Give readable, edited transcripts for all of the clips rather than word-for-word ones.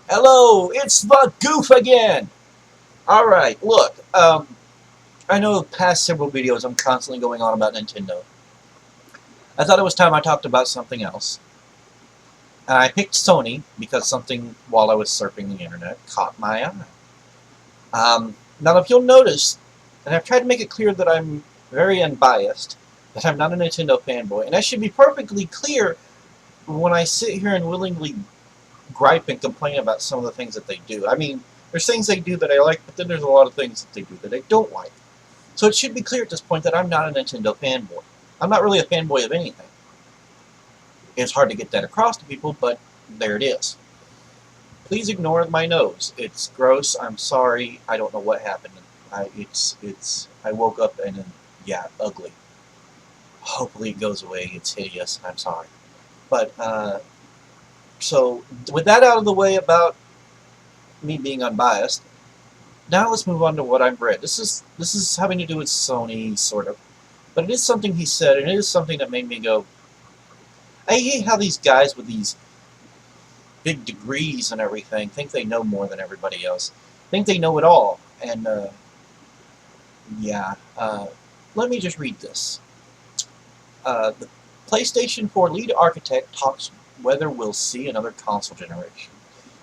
Hello, it's the Goof again! Alright, look, I know the past several videos I'm constantly going on about Nintendo. I thought it was time I talked about something else. And I picked Sony because something, while I was surfing the internet, caught my eye. Now, if you'll notice, and I've tried to make it clear that I'm very unbiased, that I'm not a Nintendo fanboy, and I should be perfectly clear when I sit here and willingly gripe and complain about some of the things that they do. I mean, there's things they do that I like, but then there's a lot of things that they do that I don't like. So it should be clear at this point that I'm not a Nintendo fanboy. I'm not really a fanboy of anything. It's hard to get that across to people, but there it is. Please ignore my nose. It's gross. I'm sorry. I don't know what happened. I woke up and yeah, ugly. Hopefully it goes away. It's hideous. I'm sorry. But so with that out of the way about me being unbiased, now let's move on to what I've read. This is having to do with Sony, sort of, but it is something he said, and it is something that made me go, I hate how these guys with these big degrees and everything think they know more than everybody else, think they know it all, and yeah. Let me just read this. The PlayStation 4 lead architect talks whether we'll see another console generation.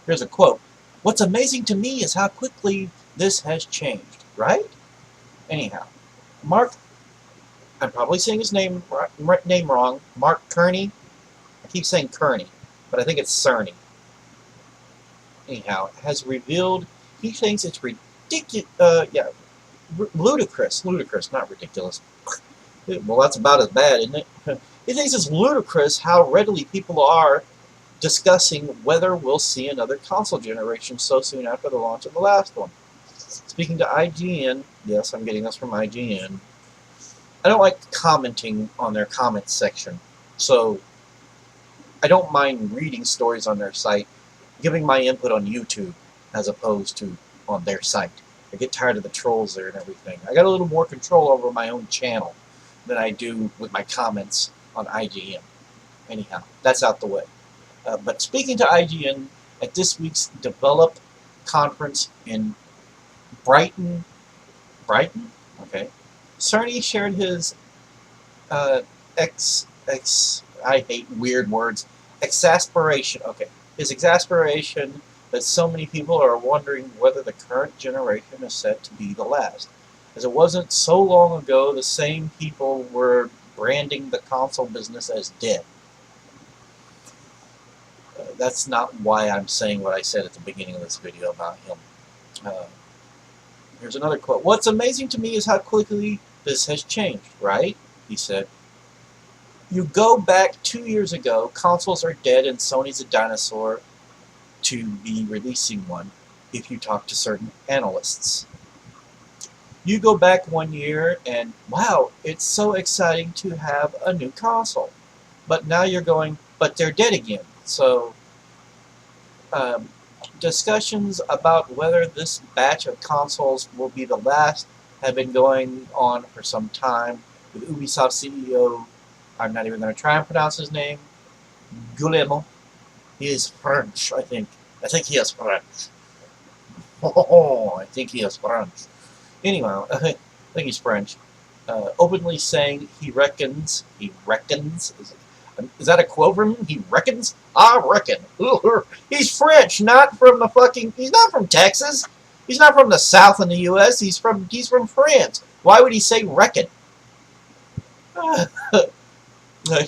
Here's a quote. What's amazing to me is how quickly this has changed, right? Anyhow, Mark, I'm probably saying his name wrong, Mark Kearney. I keep saying Kearney, but I think it's Cerny. Anyhow, has revealed he thinks it's ridiculous, ludicrous, not ridiculous. Well, that's about as bad, isn't it? He thinks it's ludicrous how readily people are discussing whether we'll see another console generation so soon after the launch of the last one. Speaking to IGN, yes, I'm getting this from IGN, I don't like commenting on their comments section, so I don't mind reading stories on their site, giving my input on YouTube as opposed to on their site. I get tired of the trolls there and everything. I got a little more control over my own channel than I do with my comments on IGN. Anyhow, that's out the way. But speaking to IGN, at this week's Develop conference in Brighton, okay, Cerny shared his I hate weird words, exasperation, okay, his exasperation that so many people are wondering whether the current generation is set to be the last. As it wasn't so long ago, the same people were branding the console business as dead. That's not why I'm saying what I said at the beginning of this video about him. Uh, Here's another quote. What's amazing to me is how quickly this has changed, right? He said. You go back 2 years ago, consoles are dead and Sony's a dinosaur to be releasing one, if you talk to certain analysts. You go back 1 year and, wow, it's so exciting to have a new console. But now you're going, but they're dead again. So, discussions about whether this batch of consoles will be the last have been going on for some time, with Ubisoft CEO, I'm not even going to try and pronounce his name, Guillermo. He is French, I think. I think he is French. Oh, I think he is French. Anyway, I think he's French. Openly saying he reckons, is that a quote from him? He reckons? I reckon. He's French, not from the fucking, he's not from Texas. He's not from the South in the U.S. He's from France. Why would he say reckon?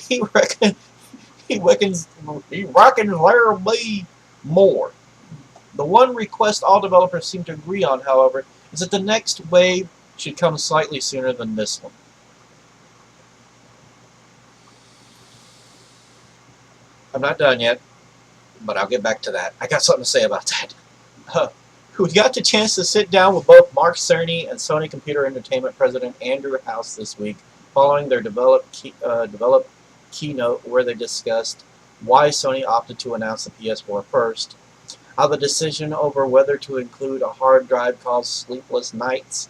He reckons there'll be more. The one request all developers seem to agree on, however, is that the next wave should come slightly sooner than this one. I'm not done yet, but I'll get back to that. I got something to say about that. We got the chance to sit down with both Mark Cerny and Sony Computer Entertainment President Andrew House this week, following their Develop keynote where they discussed why Sony opted to announce the PS4 first, how the decision over whether to include a hard drive caused sleepless nights,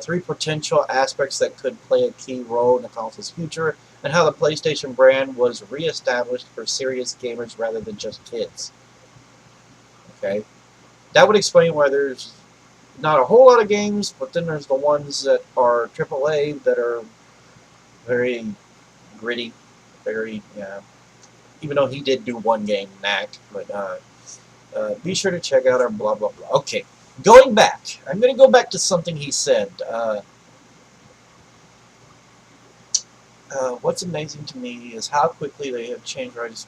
3 potential aspects that could play a key role in the console's future, and how the PlayStation brand was re-established for serious gamers rather than just kids. Okay, that would explain why there's not a whole lot of games, but then there's the ones that are AAA that are very gritty, very, yeah. Even though he did do one game, Knack, but be sure to check out our blah blah blah. Okay, going back, I'm going to go back to something he said. What's amazing to me is how quickly they have changed rights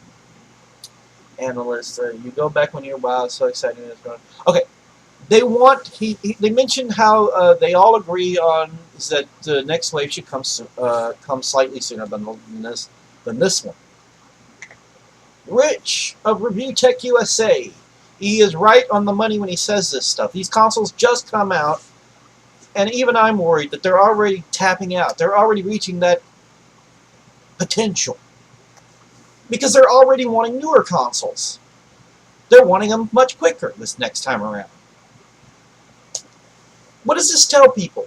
analysts. You go back when you're wow, so exciting. It's going. Okay, they want they mentioned how they all agree on is that the next wave should come slightly sooner than this one. Rich of Review Tech USA, he is right on the money when he says this stuff. These consoles just come out, and even I'm worried that they're already tapping out. They're already reaching that potential because they're already wanting newer consoles. They're wanting them much quicker this next time around. What does this tell people?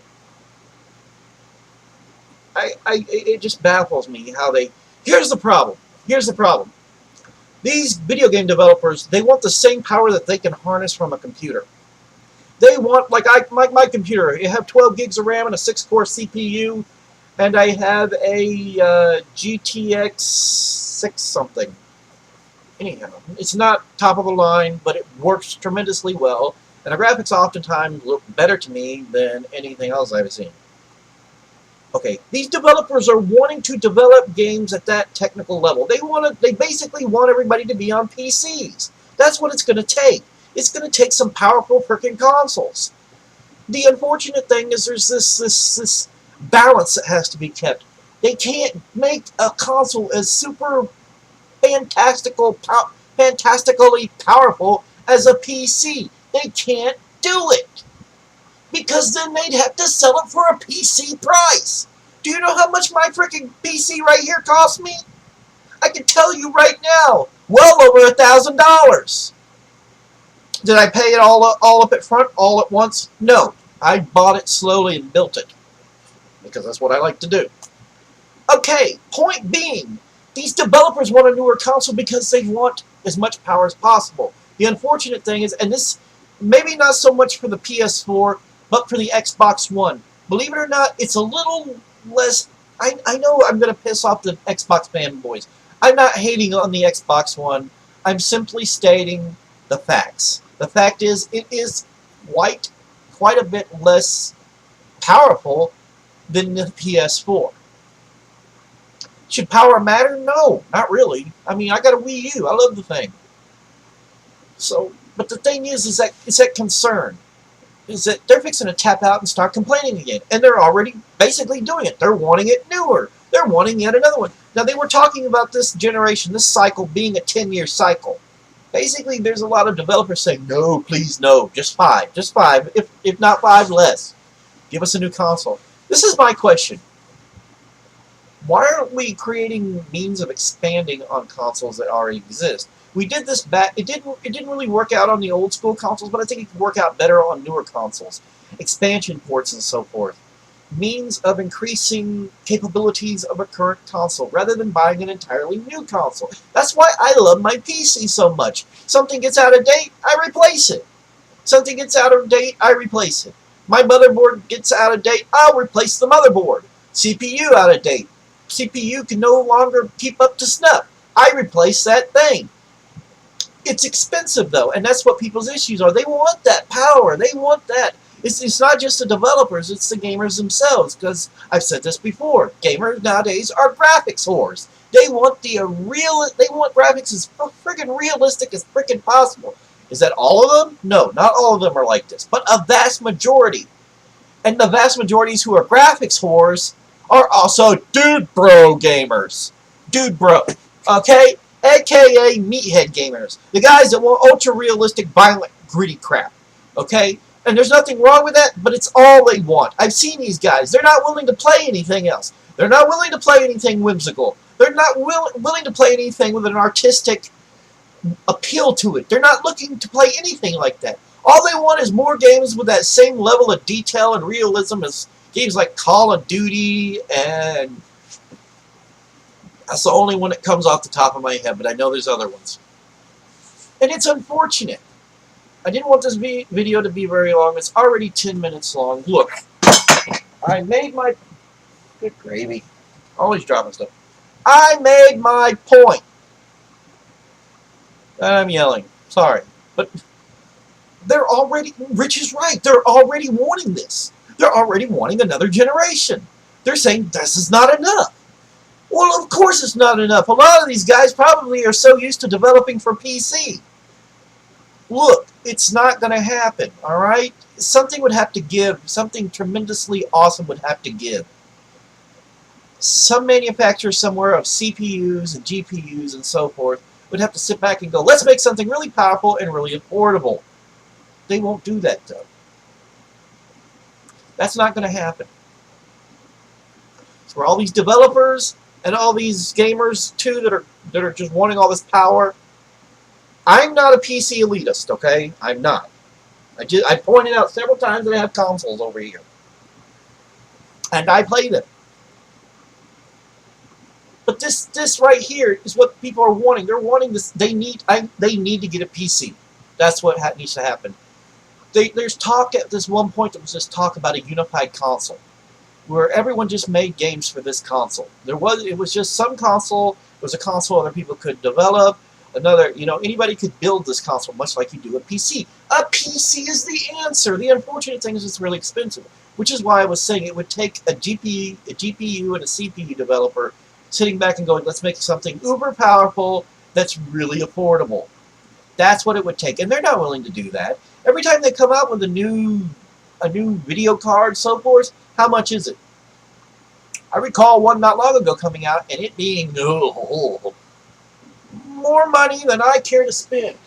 It just baffles me how they... Here's the problem. Here's the problem. These video game developers, they want the same power that they can harness from a computer. They want, like my computer, you have 12 gigs of RAM and a 6-core CPU, and I have a GTX 6 something. Anyhow, it's not top of the line, but it works tremendously well, and the graphics oftentimes look better to me than anything else I've seen. Okay, these developers are wanting to develop games at that technical level. They basically want everybody to be on PCs. That's what it's going to take. It's going to take some powerful freaking consoles. The unfortunate thing is there's this balance that has to be kept. They can't make a console as super fantastically powerful as a PC. They can't do it. Because then they'd have to sell it for a PC price. Do you know how much my freaking PC right here cost me? I can tell you right now, well over $1,000. Did I pay it all up at front, all at once? No. I bought it slowly and built it. Because that's what I like to do. Okay, point being, these developers want a newer console because they want as much power as possible. The unfortunate thing is, and this, maybe not so much for the PS4, but for the Xbox One. Believe it or not, it's a little less... I know I'm going to piss off the Xbox fanboys. I'm not hating on the Xbox One. I'm simply stating the facts. The fact is, it is quite a bit less powerful than the PS4. Should power matter? No, not really. I mean, I got a Wii U. I love the thing. So, but the thing is that it's that concern. Is that they're fixing to tap out and start complaining again. And they're already basically doing it. They're wanting it newer. They're wanting yet another one. Now, they were talking about this generation, this cycle, being a 10-year cycle. Basically, there's a lot of developers saying, no, please, no, just 5. Just 5. If not 5, less. Give us a new console. This is my question. Why aren't we creating means of expanding on consoles that already exist? We did this back. It didn't really work out on the old school consoles, but I think it can work out better on newer consoles. Expansion ports and so forth. Means of increasing capabilities of a current console rather than buying an entirely new console. That's why I love my PC so much. Something gets out of date, I replace it. Something gets out of date, I replace it. My motherboard gets out of date, I'll replace the motherboard. CPU out of date. CPU can no longer keep up to snuff. I replace that thing. It's expensive, though, and that's what people's issues are. They want that power. They want that. It's not just the developers, it's the gamers themselves, because I've said this before. Gamers nowadays are graphics whores. They want they want graphics as friggin' realistic as friggin' possible. Is that all of them? No, not all of them are like this, but a vast majority. And the vast majorities who are graphics whores are also dude bro gamers. Dude bro. Okay? AKA meathead gamers. The guys that want ultra-realistic, violent, gritty crap. Okay? And there's nothing wrong with that, but it's all they want. I've seen these guys. They're not willing to play anything else. They're not willing to play anything whimsical. They're not willing to play anything with an artistic appeal to it. They're not looking to play anything like that. All they want is more games with that same level of detail and realism as games like Call of Duty, and that's the only one that comes off the top of my head, but I know there's other ones. And it's unfortunate. I didn't want this video to be very long. It's already 10 minutes long. Look, I made my... Good gravy. Always dropping stuff. I made my point. I'm yelling. Sorry. But they're already... Rich is right. They're already wanting this. They're already wanting another generation. They're saying this is not enough. Well, of course it's not enough. A lot of these guys probably are so used to developing for PC. Look, it's not going to happen, alright? Something would have to give. Something tremendously awesome would have to give. Some manufacturer somewhere of CPUs and GPUs and so forth would have to sit back and go, let's make something really powerful and really affordable. They won't do that, though. That's not going to happen. So for all these developers and all these gamers, too, that are just wanting all this power, I'm not a PC elitist, okay? I'm not. I pointed out several times that I have consoles over here. And I play them. But this right here is what people are wanting. They're wanting this. They need to get a PC. That's what needs to happen. There's talk at this one point. There was this talk about a unified console, where everyone just made games for this console. It was just some console. It was a console other people could develop. Another, anybody could build this console, much like you do a PC. A PC is the answer. The unfortunate thing is it's really expensive, which is why I was saying it would take a GPU and a CPU developer sitting back and going, let's make something uber powerful that's really affordable. That's what it would take, and they're not willing to do that. Every time they come out with a new video card, so forth, how much is it? I recall one not long ago coming out, and it being more money than I care to spend.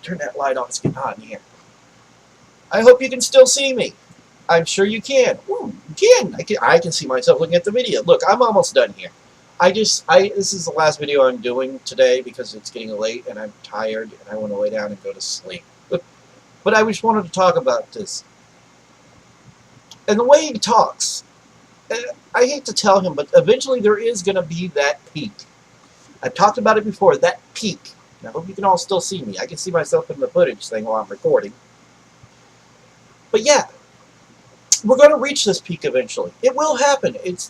Turn that light on. It's getting hot in here. I hope you can still see me. I'm sure you can. Ooh, you can. I can see myself looking at the video. Look, I'm almost done here. This is the last video I'm doing today because it's getting late and I'm tired and I want to lay down and go to sleep. But I just wanted to talk about this. And the way he talks, I hate to tell him, but eventually there is going to be that peak. I've talked about it before, that peak. And I hope you can all still see me. I can see myself in the footage thing while I'm recording. But yeah, we're going to reach this peak eventually. It will happen. It's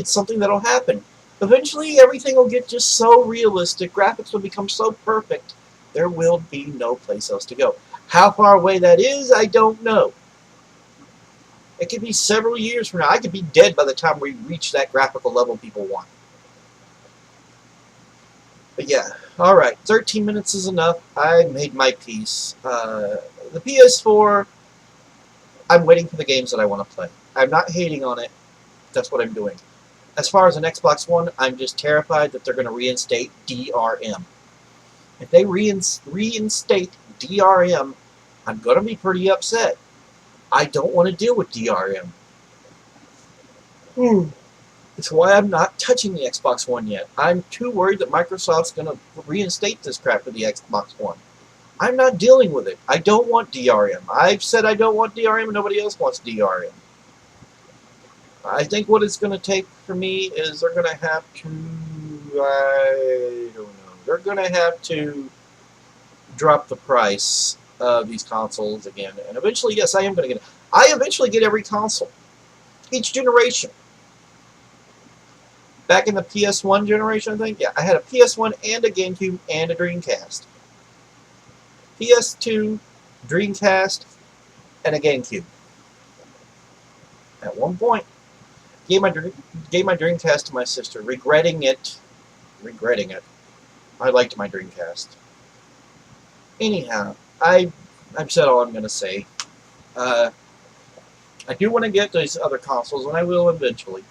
something that'll happen. Eventually everything will get just so realistic. Graphics will become so perfect. There will be no place else to go. How far away that is, I don't know. It could be several years from now. I could be dead by the time we reach that graphical level people want. But yeah, alright, 13 minutes is enough. I made my peace. The PS4, I'm waiting for the games that I want to play. I'm not hating on it. That's what I'm doing. As far as an Xbox One, I'm just terrified that they're going to reinstate DRM. If they reinstate DRM, I'm going to be pretty upset. I don't want to deal with DRM. That's why I'm not touching the Xbox One yet. I'm too worried that Microsoft's going to reinstate this crap for the Xbox One. I'm not dealing with it. I don't want DRM. I've said I don't want DRM and nobody else wants DRM. I think what it's going to take for me is they're going to have to, I don't know, they're going to have to drop the price of these consoles again. And eventually, yes, I am going to get it. I eventually get every console. Each generation. Back in the PS1 generation, I think, yeah, I had a PS1 and a GameCube and a Dreamcast. PS2, Dreamcast, and a GameCube. At one point, gave my Dreamcast to my sister, regretting it. I liked my Dreamcast. Anyhow, I've said all I'm going to say. I do want to get these other consoles, and I will eventually.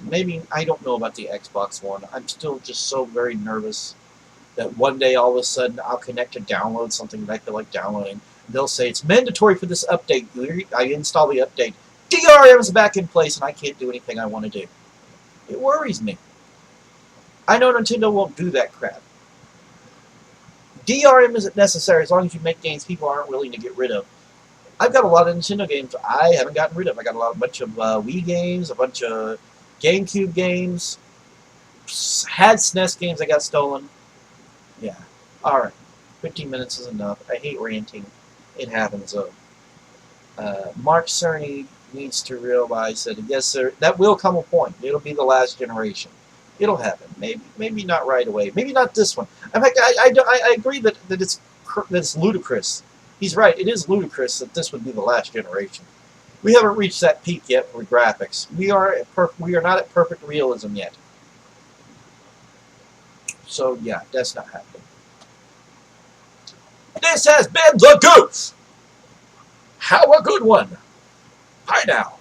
Maybe, I don't know about the Xbox One. I'm still just so very nervous that one day all of a sudden I'll connect to download something that I feel like downloading. They'll say it's mandatory for this update. I install the update. DRM's back in place and I can't do anything I want to do. It worries me. I know Nintendo won't do that crap. DRM isn't necessary as long as you make games people aren't willing to get rid of. I've got a lot of Nintendo games I haven't gotten rid of. I got a bunch of Wii games, a bunch of GameCube games. had SNES games that got stolen. Yeah. All right. 15 minutes is enough. I hate ranting. It happens, though. Mark Cerny needs to realize that, yes, sir, that will come a point. It'll be the last generation. It'll happen. Maybe not right away. Maybe not this one. In fact, I agree that it's ludicrous. He's right. It is ludicrous that this would be the last generation. We haven't reached that peak yet with graphics. We are not at perfect realism yet. So yeah, that's not happening. This has been the Goof. Have a good one. Bye now.